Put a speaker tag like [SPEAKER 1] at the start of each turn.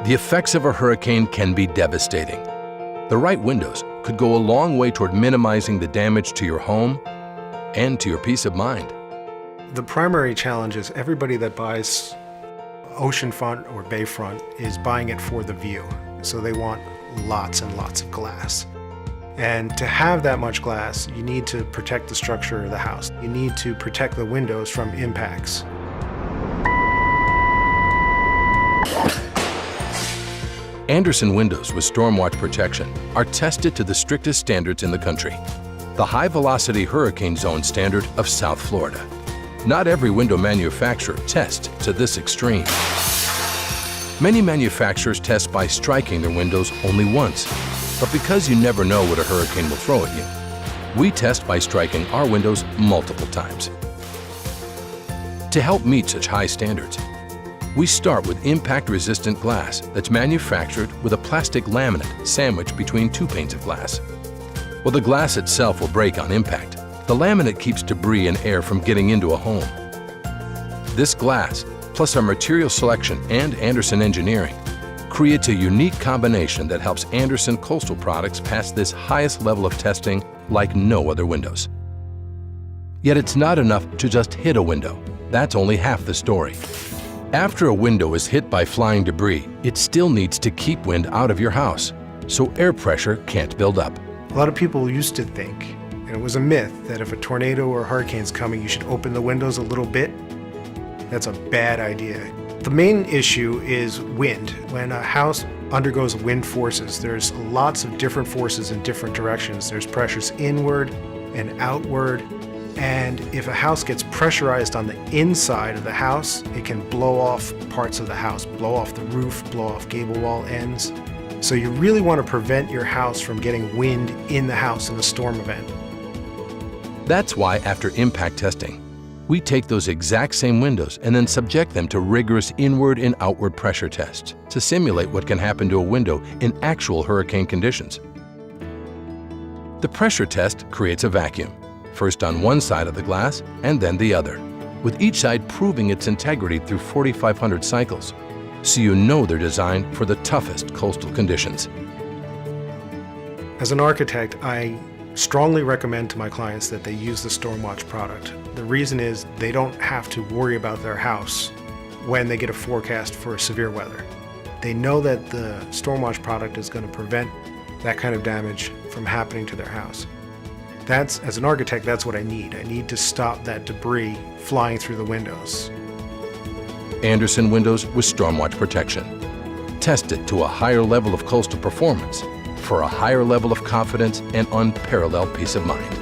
[SPEAKER 1] The effects of a hurricane can be devastating. The right windows could go a long way toward minimizing the damage to your home and to your peace of mind.
[SPEAKER 2] The primary challenge is everybody that buys oceanfront or bayfront is buying it for the view. So they want lots and lots of glass. And to have that much glass, you need to protect the structure of the house. You need to protect the windows from impacts.
[SPEAKER 1] Andersen windows with Stormwatch protection are tested to the strictest standards in the country, the High Velocity Hurricane Zone standard of South Florida. Not every window manufacturer tests to this extreme. Many manufacturers test by striking their windows only once, but because you never know what a hurricane will throw at you, we test by striking our windows multiple times. To help meet such high standards, we start with impact-resistant glass that's manufactured with a plastic laminate sandwiched between two panes of glass. While the glass itself will break on impact, the laminate keeps debris and air from getting into a home. This glass, plus our material selection and Andersen engineering, creates a unique combination that helps Andersen coastal products pass this highest level of testing like no other windows. Yet it's not enough to just hit a window. That's only half the story. After a window is hit by flying debris, it still needs to keep wind out of your house, so air pressure can't build up.
[SPEAKER 2] A lot of people used to think, and it was a myth, that if a tornado or a hurricane's coming, you should open the windows a little bit. That's a bad idea. The main issue is wind. When a house undergoes wind forces, there's lots of different forces in different directions. There's pressures inward and outward. And if a house gets pressurized on the inside of the house, it can blow off parts of the house, blow off the roof, blow off gable wall ends. So you really want to prevent your house from getting wind in the house in a storm event.
[SPEAKER 1] That's why after impact testing, we take those exact same windows and then subject them to rigorous inward and outward pressure tests to simulate what can happen to a window in actual hurricane conditions. The pressure test creates a vacuum, first on one side of the glass and then the other, with each side proving its integrity through 4,500 cycles, so you know they're designed for the toughest coastal conditions.
[SPEAKER 2] As an architect, I strongly recommend to my clients that they use the Stormwatch product. The reason is they don't have to worry about their house when they get a forecast for severe weather. They know that the Stormwatch product is going to prevent that kind of damage from happening to their house. As an architect, that's what I need. I need to stop that debris flying through the windows.
[SPEAKER 1] Andersen windows with Stormwatch protection. Tested to a higher level of coastal performance for a higher level of confidence and unparalleled peace of mind.